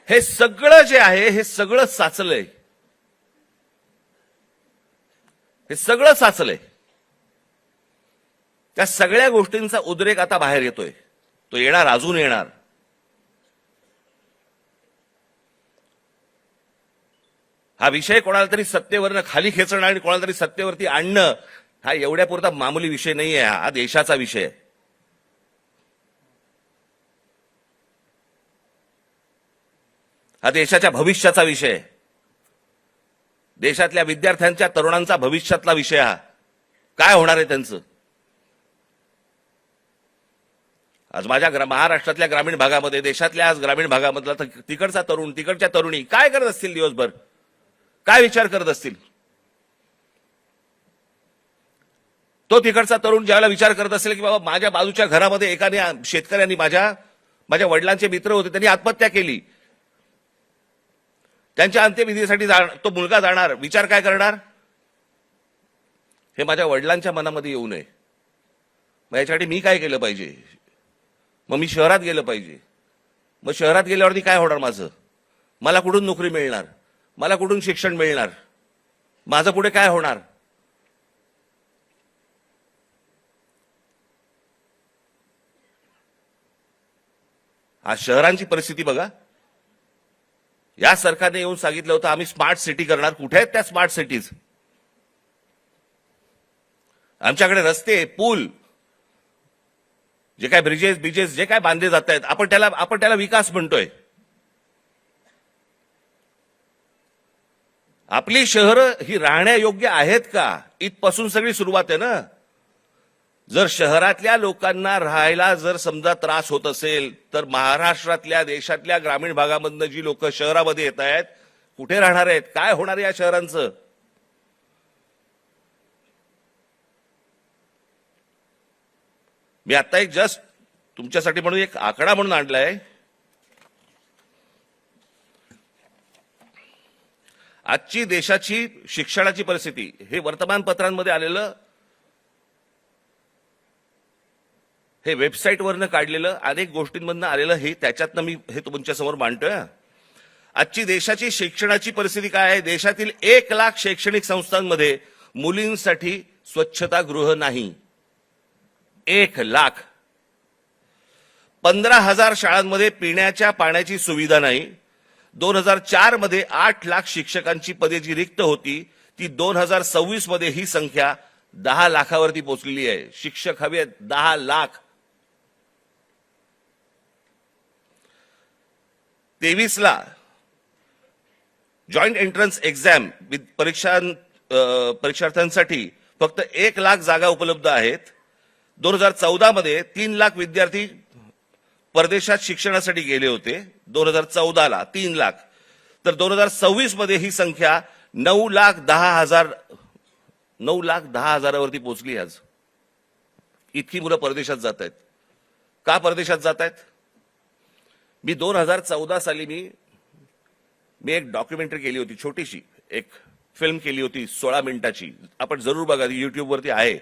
हे सगळं जे आहे हे सगळं साचलंय, हे सगळं साचलंय. त्या सगळ्या गोष्टींचा उद्रेक आता बाहेर येतोय. तो येणार, अजून येणार. हा विषय कोणाला तरी सत्तेवरनं खाली खेचणं आणि कोणाला तरी सत्तेवरती आणणं हा एवढ्यापुरता मामूली विषय नाहीये. हा देशाचा विषय आहे. हा देशाच्या भविष्याचा विषय आहे. देशातल्या विद्यार्थ्यांच्या, तरुणांचा भविष्यातला विषय हा. काय होणार आहे त्यांचं? आज माझ्या महाराष्ट्रातल्या ग्रामीण भागामध्ये, देशातल्या आज ग्रामीण भागामधला तिकडचा तरुण, तिकडच्या तरुणी काय करत असतील दिवसभर? काय विचार करत असतील? तो तिकडचा तरुण ज्यावेळेला विचार करत असेल की बाबा माझ्या बाजूच्या घरामध्ये एकाने शेतकऱ्यांनी माझ्या वडिलांचे मित्र होते, त्यांनी आत्महत्या केली, त्यांच्या अंत्यविधीसाठी तो मुलगा जाणार, विचार काय करणार? हे माझ्या वडिलांच्या मनामध्ये येऊ नये. मग याच्यासाठी मी काय केलं पाहिजे? मग मी शहरात गेलं पाहिजे. मग शहरात गेल्यावरती काय होणार माझं? मला कुठून नोकरी मिळणार? मला कुठून शिक्षण मिळणार? माझं पुढे काय होणार? आज शहरांची परिस्थिती बघा. या सरकारने येऊन सांगितलं होतं आम्ही स्मार्ट सिटी करणार. कुठे आहेत त्या स्मार्ट सिटीज? आमच्याकडे रस्ते, पूल, जे काय ब्रिजेस जे काय बांधले जात आहेत, आपण त्याला विकास म्हणतोय. आपली शहरं ही राहण्यायोग्य आहेत का? इथपासून सगळी सुरुवात आहे ना. जर शहरातल्या लोकांना राहायला जर समजा त्रास होत असेल तर महाराष्ट्रातल्या, देशातल्या ग्रामीण भागामधनं जी लोक शहरामध्ये येत आहेत, कुठे राहणार आहेत? काय होणार या शहरांचं? मी आता एक जस्ट तुमच्यासाठी म्हणून एक आकडा म्हणून आणलाय. आजची देशाची शिक्षणाची परिस्थिती हे वर्तमानपत्रांमध्ये आलेलं, हे वेबसाईटवरनं काढलेलं, अनेक गोष्टींमधनं आलेलं, हे त्याच्यातनं मी हे तुमच्यासमोर मांडतोय. आजची देशाची शिक्षणाची परिस्थिती काय आहे? देशातील 1 लाख शैक्षणिक संस्थांमध्ये मुलींसाठी स्वच्छतागृह नाही. 1 लाख. 15,000 शाळांमध्ये पिण्याच्या पाण्याची सुविधा नाही. 2004 मध्ये 8 लाख शिक्षकांची पदे जी रिक्त होती ती 2026 मध्ये ही संख्या 10 लाखावरती पोहोचलेली आहे. शिक्षक हवे 10 लाख. 23ला जॉईंट एंट्रन्स एक्झाम परीक्षार्थ्यांसाठी फक्त 1 लाख जागा उपलब्ध आहेत. 2014 मध्ये 3 लाख विद्यार्थी परदेशात शिक्षणासाठी गेले होते. 2014ला 3 लाख. तर 2026 मध्ये ही संख्या 9,10,000वरती पोहोचली. आज इतकी मुलं परदेशात जात आहेत. का परदेशात जात आहेत? मी 2014 साली मी एक डॉक्युमेंटरी केली होती, छोटीशी एक फिल्म केली होती 16 मिनिटाची. आपण जरूर बघा, युट्यूबवरती आहे.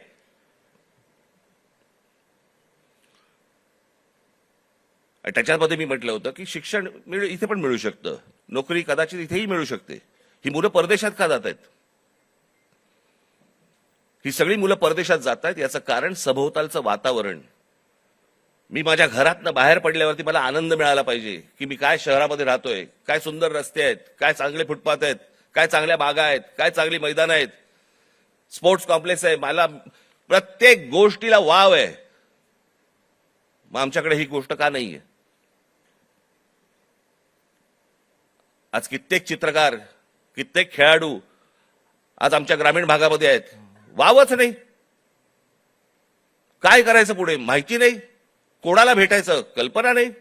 त्याच्यामध्ये मी म्हटलं होतं की शिक्षण इथे पण मिळू शकतं, नोकरी कदाचित इथेही मिळू शकते. ही मुलं परदेशात का जात आहेत? ही सगळी मुलं परदेशात जात आहेत याचं कारण सभोवतालचं वातावरण. मी माझ्या घरातनं बाहेर पडल्यावरती मला आनंद मिळाला पाहिजे की मी काय शहरामध्ये राहतोय, काय सुंदर रस्ते आहेत, काय चांगले फुटपाथ आहेत, काय चांगल्या बागा आहेत, काय चांगली मैदान आहेत, स्पोर्ट्स कॉम्प्लेक्स आहे. मला प्रत्येक गोष्टीला वाव आहे. मग आमच्याकडे ही गोष्ट का नाहीये? आज कित्येक चित्रकार, कित्येक खेळाडू आज आमच्या ग्रामीण भागामध्ये आहेत. वावच नाही. काय करायचं पुढे माहिती नाही. कोणाला भेटायचं कल्पना नाही.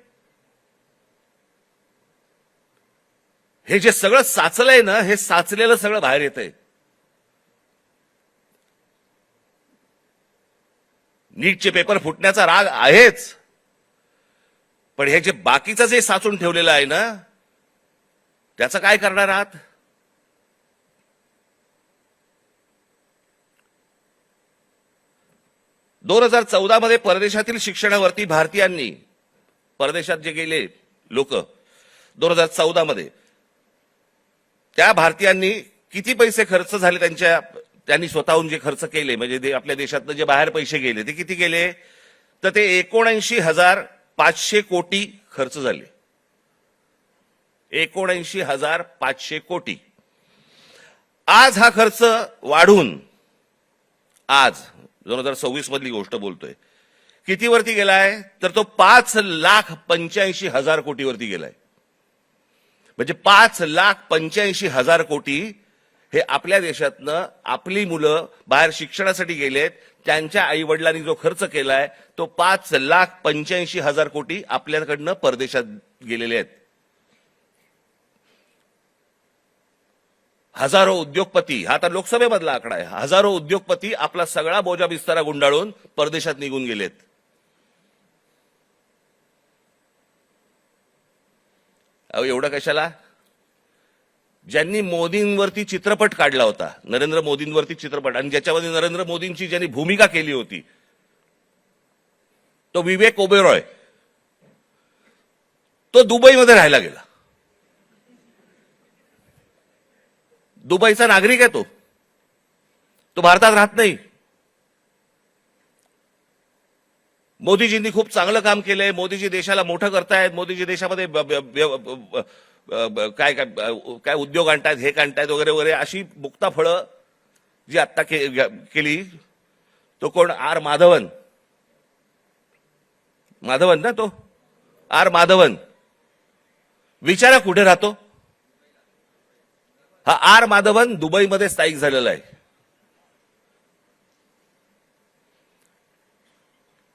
हे जे सगळं साचलंय ना, हे साचलेलं सगळं बाहेर येतंय. नीटचे पेपर फुटण्याचा राग आहेच, पण हे जे बाकीचं जे साचून ठेवलेलं आहे ना, त्याचं काय करणार आहात? मध्ये परदेशातील शिक्षणावरती भारतीयांनी, परदेशात जे गेले लोक, 2014 मध्ये त्या भारतीयांनी किती पैसे खर्च झाले त्यांनी स्वतःहून जे खर्च केले, म्हणजे आपल्या देशातनं जे बाहेर पैसे गेले ते किती गेले, तर ते 79,500 कोटी खर्च झाले. 79,500 कोटी. आज हा खर्च वाढून आज 2026 मधली गोष्ट बोलतोय, किती वरती गेलाय, तर तो 5,85,000 कोटीवरती गेलाय. म्हणजे 5,85,000 कोटी हे आपल्या देशातनं आपली मुलं बाहेर शिक्षणासाठी गेलेत, त्यांच्या आई वडिलांनी जो खर्च केलाय तो 5,85,000 कोटी आपल्याकडनं परदेशात गेलेले आहेत. हजारो उद्योगपती, हा आता लोकसभेमधला आकडा आहे, हजारो उद्योगपती आपला सगळा बोजा बिस्तारा गुंडाळून परदेशात निघून गेलेत. अहो एवढं कशाला? ज्यांनी मोदींवरती चित्रपट काढला होता, नरेंद्र मोदींवरती चित्रपट, आणि ज्याच्यामध्ये नरेंद्र मोदींची ज्यांनी भूमिका केली होती तो विवेक ओबेरॉय, तो दुबईमध्ये राहायला गेला. दुबईचा नागरिक आहे तो भारतात राहत नाही. मोदीजींनी खूप चांगलं काम केलंय, मोदीजी देशाला मोठं करतायत, मोदीजी देशामध्ये काय काय काय उद्योग आणतायत, हे आणतायत वगैरे वगैरे, अशी मुक्ता फळं जी आत्ता केली. तो कोण? आर माधवन ना, तो आर माधवन. विचारा कुठे राहतो हा आर माधवन? दुबईमध्ये स्थायिक झालेला आहे.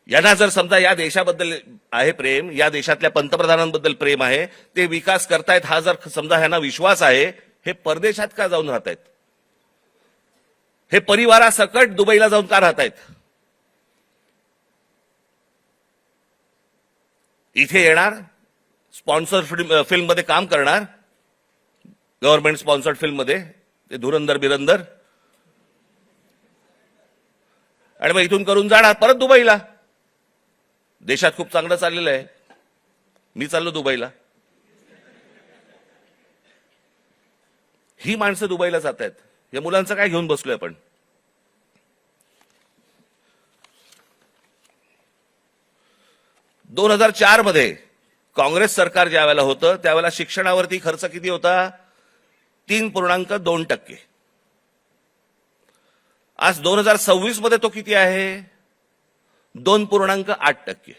यांना जर समजा या देशाबद्दल आहे प्रेम, या देशातल्या पंतप्रधानांबद्दल प्रेम आहे, ते विकास करतायत, हा जर समजा ह्यांना विश्वास आहे, हे परदेशात का जाऊन राहतायत? हे परिवारासकट दुबईला जाऊन का राहतायत? इथे येणार, स्पॉन्सर फिल्म मध्ये काम करणार, गव्हर्नमेंट स्पॉन्सर्ड फिल्म मध्ये, ते धुरंधर बिरंदर, आणि मग इथून करून जाणार परत दुबईला. देशात खूप चांगलं चाललेलं आहे, मी चाललो दुबईला. ही माणसं दुबईला जात आहेत. या मुलांचं काय घेऊन बसलोय आपण? दोन 2004 मध्ये काँग्रेस सरकार ज्या वेळेला होतं त्यावेळेला शिक्षणावरती खर्च किती होता? 3.2%. आज 2026 मध्ये तो किती आहे? 2.8%.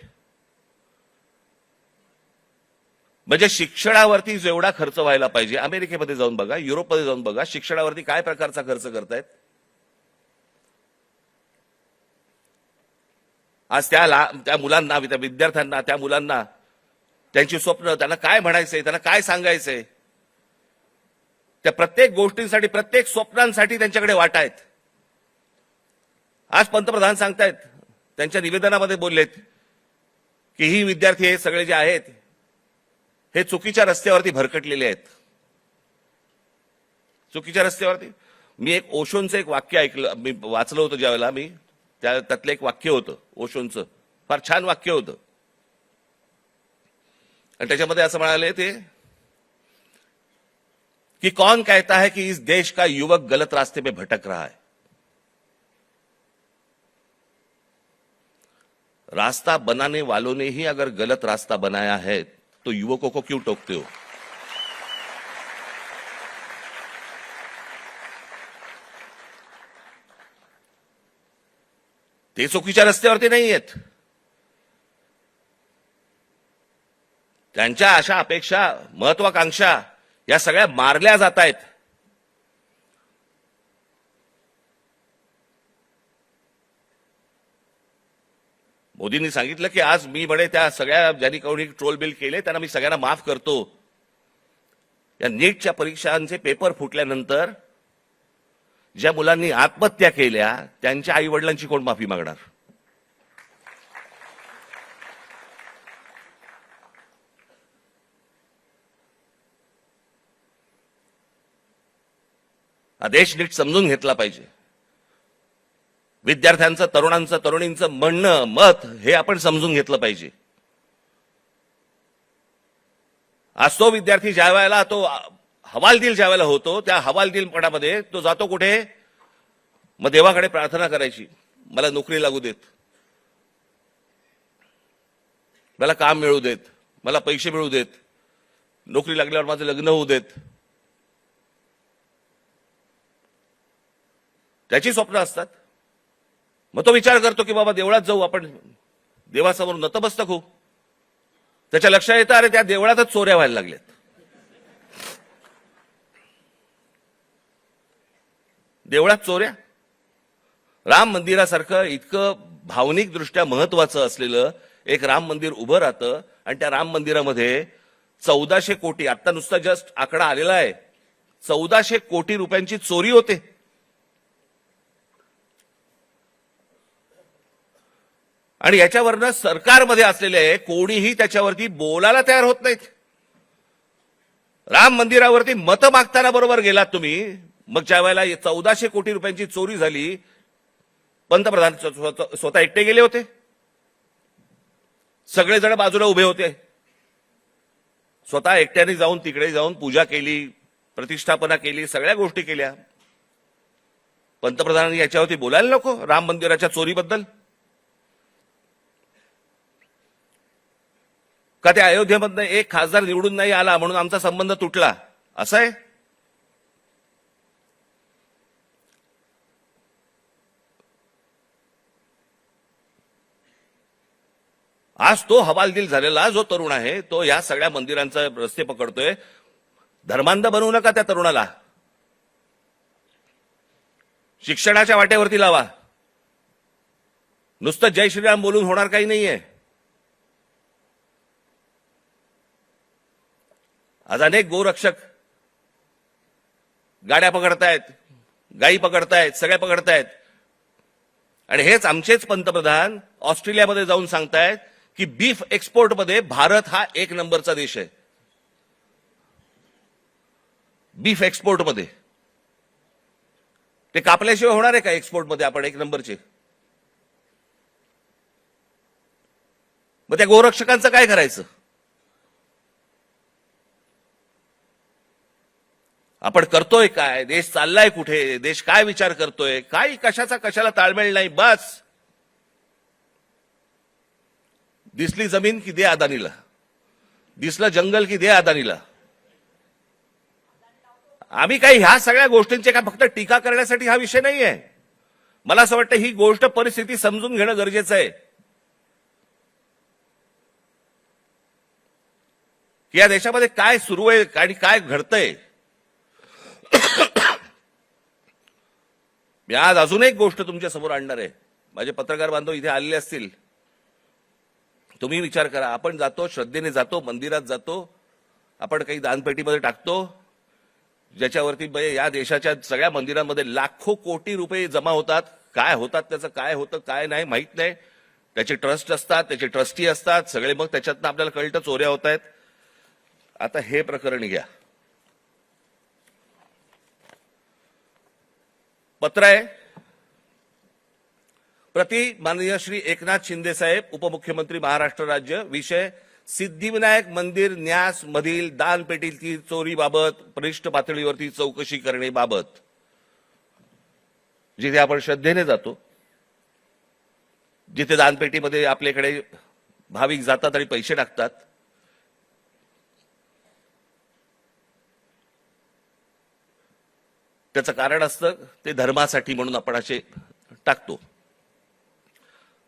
म्हणजे शिक्षणावरती जेवढा खर्च व्हायला पाहिजे, अमेरिकेमध्ये जाऊन बघा, युरोपमध्ये जाऊन बघा, शिक्षणावरती काय प्रकारचा खर्च करतायत. आज त्या मुलांना, त्या विद्यार्थ्यांना, त्या मुलांना त्यांची स्वप्न, त्यांना काय म्हणायचंय, त्यांना काय सांगायचंय, त्या प्रत्येक गोष्टींसाठी, प्रत्येक स्वप्नांसाठी त्यांच्याकडे वाटा आहेत. आज पंतप्रधान सांगतायत, त्यांच्या निवेदनामध्ये बोललेत की ही विद्यार्थी हे सगळे जे आहेत हे चुकीच्या रस्त्यावरती भरकटलेले आहेत. चुकीच्या रस्त्यावरती. मी एक ओशोंचं एक वाक्य ऐकलं, मी वाचलं होतं ज्यावेळेला, मी त्यातलं एक वाक्य होतं ओशोंचं, फार छान वाक्य होतं. आणि त्याच्यामध्ये असं म्हणाले ते कि कौन कहता है कि इस देश का युवक गलत रास्ते पे भटक रहा है. रास्ता बनाने वालों ने ही अगर गलत रास्ता बनाया है तो युवकों को क्यों टोकते हो? ते चुकीच्या रस्त्यावरती नाही आहेत. त्यांच्या आशा, अपेक्षा, महत्वाकांक्षा या सगळ्या मारल्या जात आहेत. मोदींनी सांगितलं की आज मी म्हणे त्या सगळ्या ज्यांनी कोणी ट्रोल बिल केले त्यांना मी सगळ्यांना माफ करतो. या नीटच्या परीक्षांचे पेपर फुटल्यानंतर ज्या मुलांनी आत्महत्या केल्या त्यांच्या आई वडिलांची कोण माफी मागणार? हा देश नीट समजून घेतला पाहिजे. विद्यार्थ्यांचं, तरुणांचं, तरुणींचं म्हणणं, मत हे आपण समजून घेतलं पाहिजे. आज तो विद्यार्थी ज्या वेळेला तो हवालदिल ज्या वेळेला होतो, त्या हवालदिलपणामध्ये तो जातो कुठे? मग देवाकडे प्रार्थना करायची, मला नोकरी लागू देत, मला काम मिळू देत, मला पैसे मिळू देत, नोकरी लागल्यावर माझं लग्न होऊ देत. त्याची स्वप्न असतात. मग तो विचार करतो की बाबा देवळात जाऊ, आपण देवासमोर नतमस्तक होऊ. त्याच्या लक्षात येतं, अरे त्या देवळातच चोऱ्या व्हायला लागल्यात. देवळात चोऱ्या. राम मंदिरासारखं इतकं भावनिक दृष्ट्या महत्वाचं असलेलं एक राम मंदिर उभं राहतं आणि त्या राम मंदिरामध्ये 1400 कोटी, आता नुसता जस्ट आकडा आलेला आहे, 1400 कोटी रुपयांची चोरी होते. आणि याच्यावरनं सरकारमध्ये असलेले कोणीही त्याच्यावरती बोलायला तयार होत नाहीत. राम मंदिरावरती मतं मागताना बरोबर गेलात तुम्ही. मग ज्या वेळेला 1400 कोटी रुपयांची चोरी झाली, पंतप्रधान स्वतः एकटे गेले होते, सगळेजण बाजूला उभे होते. स्वतः एकट्याने जाऊन तिकडे जाऊन पूजा केली, प्रतिष्ठापना केली, सगळ्या गोष्टी केल्या. पंतप्रधानांनी याच्यावरती बोलायला नको राम मंदिराच्या चोरीबद्दल? का त्या अयोध्येमधनं एक खासदार निवडून नाही आला म्हणून आमचा संबंध तुटला, असं आहे? आज तो हवालदिल झालेला जो तरुण आहे, तो या सगळ्या मंदिरांचा रस्ते पकडतोय. धर्मांध बनवू नका त्या तरुणाला. शिक्षणाच्या वाटेवरती लावा. नुसतं जय श्रीराम बोलून होणार काही नाहीये. आज अनेक गोरक्षक गाड्या पकडतायत, गायी पकडतायत, सगळ्या पकडतायत. आणि हेच आमचेच पंतप्रधान ऑस्ट्रेलियामध्ये जाऊन सांगतायत की बीफ एक्सपोर्टमध्ये भारत हा 1 नंबरचा देश आहे. बीफ एक्सपोर्टमध्ये ते कापल्याशिवाय होणार आहे का एक्सपोर्टमध्ये आपण 1 नंबरचे? मग त्या गोरक्षकांचं काय करायचं? आपण करतोय काय? देश चाललाय कुठे? देश काय विचार करतोय? काय कशाचा कशाला ताळमेळ नाही. बस दिसली जमीन की दे अदानीला, दिसलं जंगल की दे अदानीला. आम्ही काही ह्या सगळ्या गोष्टींचे काय फक्त टीका करण्यासाठी हा विषय नाहीये. मला असं वाटतं ही गोष्ट परिस्थिती समजून घेणं गरजेचं आहे की या देशामध्ये काय सुरू आहे आणि काय घडतंय. मी आज अजून एक गोष्ट तुमच्या समोर आणणार आहे. माझे पत्रकार बांधव इथे आलेले असतील, तुम्ही विचार करा. आपण जातो, श्रद्धेने जातो, मंदिरात जातो, आपण काही दानपेटीमध्ये टाकतो, ज्याच्यावरती या देशाच्या सगळ्या मंदिरांमध्ये लाखो कोटी रुपये जमा होतात. काय होतात त्याचं, काय होतं काय नाही माहित नाही. त्याचे ट्रस्ट असतात, त्याचे ट्रस्टी असतात सगळे. मग त्याच्यातनं आपल्याला कळतं चोऱ्या होत आहेत. आता हे प्रकरण घ्या. पत्र आहे प्रति माननीय श्री एकनाथ शिंदे साहेब, उपमुख्यमंत्री महाराष्ट्र राज्य. विषय सिद्धिविनायक मंदिर न्यास मधील दानपेटीतील चोरीबाबत वरिष्ठ पातळीवरती चौकशी करण्याबाबत. जिथे आपण श्रद्धेने जातो, जिथे दानपेटीमध्ये आपल्याकडे भाविक जातात आणि पैसे टाकतात, त्याचं कारण असतं ते धर्मासाठी म्हणून आपण असे टाकतो.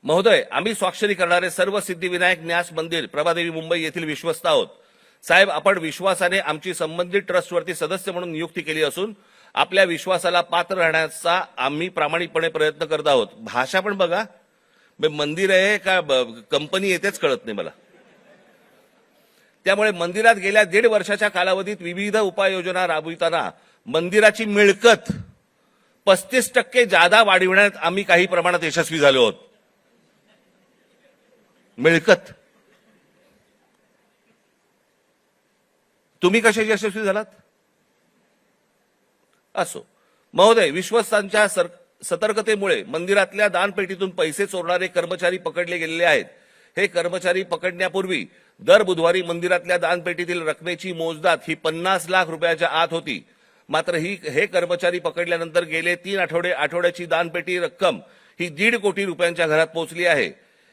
महोदय, आम्ही स्वाक्षरी करणारे सर्व सिद्धिविनायक न्यास मंदिर प्रभादेवी मुंबई येथील विश्वस्त आहोत. साहेब, आपण विश्वासाने आमची संबंधित ट्रस्टवरती सदस्य म्हणून नियुक्ती केली असून आपल्या विश्वासाला पात्र राहण्याचा आम्ही प्रामाणिकपणे प्रयत्न करत आहोत. भाषा पण बघा, मंदिर आहे का कंपनी येतेच कळत नाही मला. त्यामुळे मंदिरात गेल्या 1.5 वर्षाच्या कालावधीत विविध उपाययोजना राबविताना मंदिराची मिळकत 35% जादा वाढविण्यात आम्ही काही प्रमाणात यशस्वी झालो आहोत. मिळकत तुम्ही कसे यशस्वी झालात? असो महोदय, विश्वस्तांच्या सतर्कतेमुळे मंदिरातल्या दानपेटीतून पैसे चोरणारे कर्मचारी पकडले गेलेले आहेत. हे कर्मचारी पकडण्यापूर्वी दर बुधवारी मंदिरातल्या दानपेटीतील रकमेची मोजदाद ही 50 लाख रुपयाच्या आत होती. मात्र हे कर्मचारी पकडल्यानंतर गेले 3 आठवड्याची दानपेटी रक्कम ही 1.5 कोटी रुपयांच्या घरात पोहोचली आहे.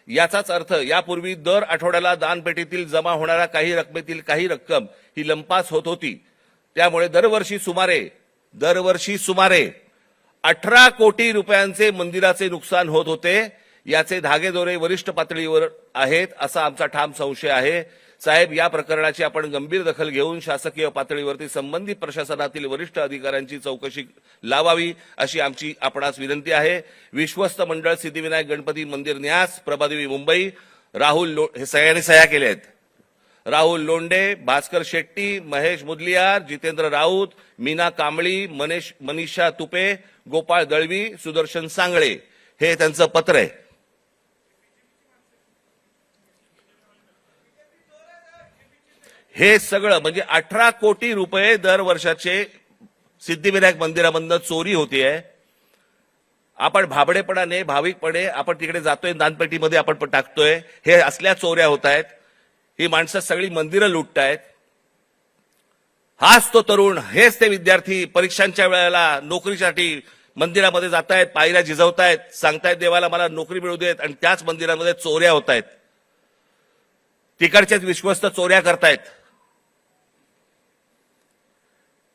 याचाच अर्थ यापूर्वी दर आठवड्याला दानपेटीतील जमा होणाऱ्या काही रकमेतील काही रक्कम ही लंपास होत होती. त्यामुळे दरवर्षी सुमारे 18 कोटी रुपयांचे मंदिराचे नुकसान होत होते. याचे धागेदोरे वरिष्ठ पातळीवर आहेत असा आमचा ठाम संशय आहे. साहेब, या प्रकरणाची आपण गंभीर दखल घेऊन शासकीय पातळीवरती संबंधित प्रशासनातील वरिष्ठ अधिकाऱ्यांची चौकशी लावावी अशी आमची आपणास विनंती आहे. विश्वस्त मंडळ सिद्धिविनायक गणपती मंदिर न्यास, प्रभादेवी, मुंबई. हे सगळ्यांनी सह्या केल्या आहेत. राहुल लोंढे, भास्कर शेट्टी, महेश मुदलियार, जितेंद्र राऊत, मीना कांबळी, मनीषा तुपे, गोपाळ दळवी, सुदर्शन सांगळे हे त्यांचं पत्र आहे. हे सगळं म्हणजे 18 कोटी रुपये दर वर्षाचे सिद्धिविनायक मंदिरामधनं चोरी होतीये. आपण भाबडेपणाने भाविकपणे आपण तिकडे जातोय, दानपेटीमध्ये आपण टाकतोय. हे असल्या चोऱ्या होत आहेत. ही माणसं सगळी मंदिरं लुटतायत. हाच तो तरुण, हेच ते विद्यार्थी परीक्षांच्या वेळेला नोकरीसाठी मंदिरामध्ये जातायत, पायऱ्या झिजवतायत, सांगतायत देवाला मला नोकरी मिळू देत, आणि त्याच मंदिरामध्ये चोऱ्या होत आहेत. तिकडचेच विश्वस्त चोऱ्या करतायत.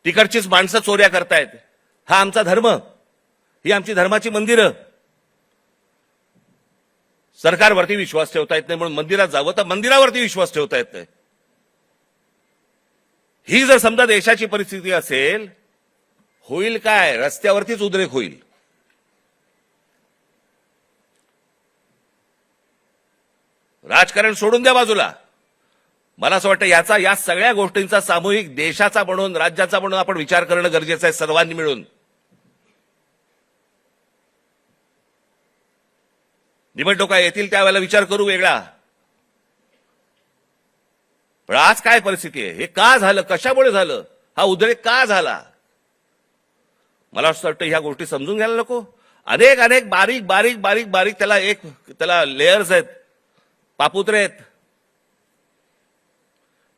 तिकडचीच माणसं चोऱ्या करतायत. हा आमचा धर्म, ही आमची धर्माची मंदिरं. सरकारवरती विश्वास ठेवता येत नाही म्हणून मंदिरात जावं, तर मंदिरावरती विश्वास ठेवता येत नाही. ही जर समजा देशाची परिस्थिती असेल, होईल काय? रस्त्यावरतीच उद्रेक होईल. राजकारण सोडून द्या बाजूला. मला असं वाटतं या सगळ्या गोष्टींचा सामूहिक देशाचा म्हणून, राज्याचा म्हणून आपण विचार करणं गरजेचं आहे सर्वांनी मिळून. निवडणुका येतील त्यावेळेला विचार करू वेगळा. पण आज काय परिस्थिती आहे? हे का झालं? कशामुळे झालं? हा उद्रेक का झाला? मला असं वाटतं ह्या गोष्टी समजून घ्यायला नको. अनेक बारीक त्याला लेयर्स आहेत, पापुत्रे आहेत.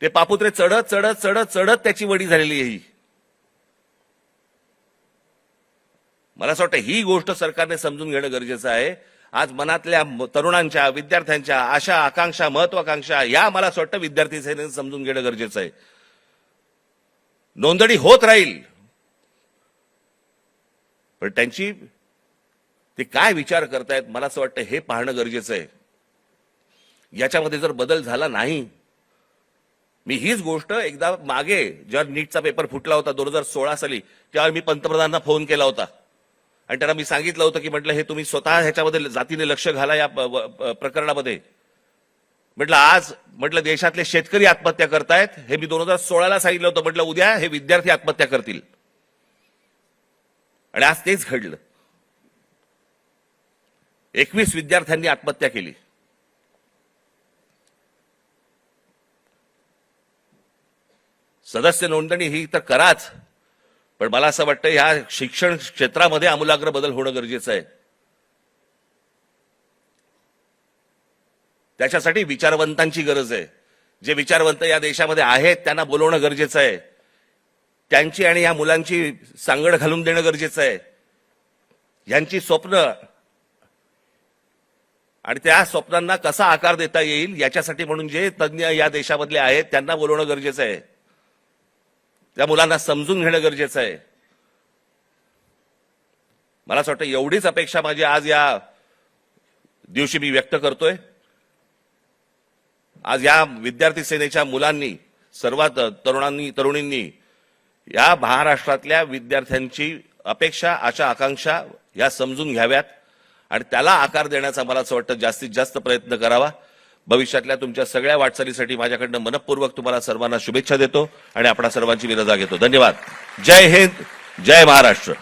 ते पापुत्रे चढत त्याची वडी झालेली आहे. मला असं वाटतं ही गोष्ट सरकारने समजून घेणं गरजेचं आहे. आज मनातल्या तरुणांच्या, विद्यार्थ्यांच्या आशा, आकांक्षा, महत्वाकांक्षा या मला असं वाटतं विद्यार्थी सेनेने समजून घेणं गरजेचं आहे. नोंदणी होत राहील, पण ते काय विचार करतायत मला असं वाटतं हे पाहणं गरजेचं आहे. याच्यामध्ये जर बदल झाला नाही, मी हीच गोष्ट एकदा मागे जेव्हा नीटचा पेपर फुटला होता 2016 साली, तेव्हा मी पंतप्रधानांना फोन केला होता आणि त्यांना मी सांगितलं होतं की म्हटलं हे तुम्ही स्वतः ह्याच्यामध्ये जातीने लक्ष घाला या प्रकरणामध्ये. म्हटलं देशातले शेतकरी आत्महत्या करतायत, हे मी 2016ला सांगितलं होतं. म्हटलं उद्या हे विद्यार्थी आत्महत्या करतील, आणि आज तेच घडलं. 21 विद्यार्थ्यांनी आत्महत्या केली. सदस्य नोंदणी ही तर कराच, पण मला असं वाटतं ह्या शिक्षण क्षेत्रामध्ये आमूलाग्र बदल होणं गरजेचं आहे. त्याच्यासाठी विचारवंतांची गरज आहे. जे विचारवंत या देशामध्ये आहेत त्यांना बोलवणं गरजेचं आहे. त्यांची आणि या मुलांची सांगड घालून देणं गरजेचं आहे. यांची स्वप्न आणि त्या स्वप्नांना कसा आकार देता येईल याच्यासाठी म्हणून जे तज्ज्ञ या देशामधले आहेत त्यांना बोलवणं गरजेचं आहे. त्या मुलांना समजून घेणं गरजेचं आहे. मला असं वाटतं एवढीच अपेक्षा माझी आज या दिवशी मी व्यक्त करतोय. आज या विद्यार्थी सेनेच्या मुलांनी, सर्वात तरुणींनी या महाराष्ट्रातल्या विद्यार्थ्यांची अपेक्षा, आशा, आकांक्षा या समजून घ्याव्यात आणि त्याला आकार देण्याचा मला असं वाटतं जास्तीत जास्त प्रयत्न करावा. भविष्यातल्या तुमच्या सगळ्या वाटचालीसाठी माझ्याकडनं मनपूर्वक तुम्हाला सर्वांना शुभेच्छा देतो आणि आपणा सर्वांची विरजा घेतो. धन्यवाद. जय हिंद, जय महाराष्ट्र.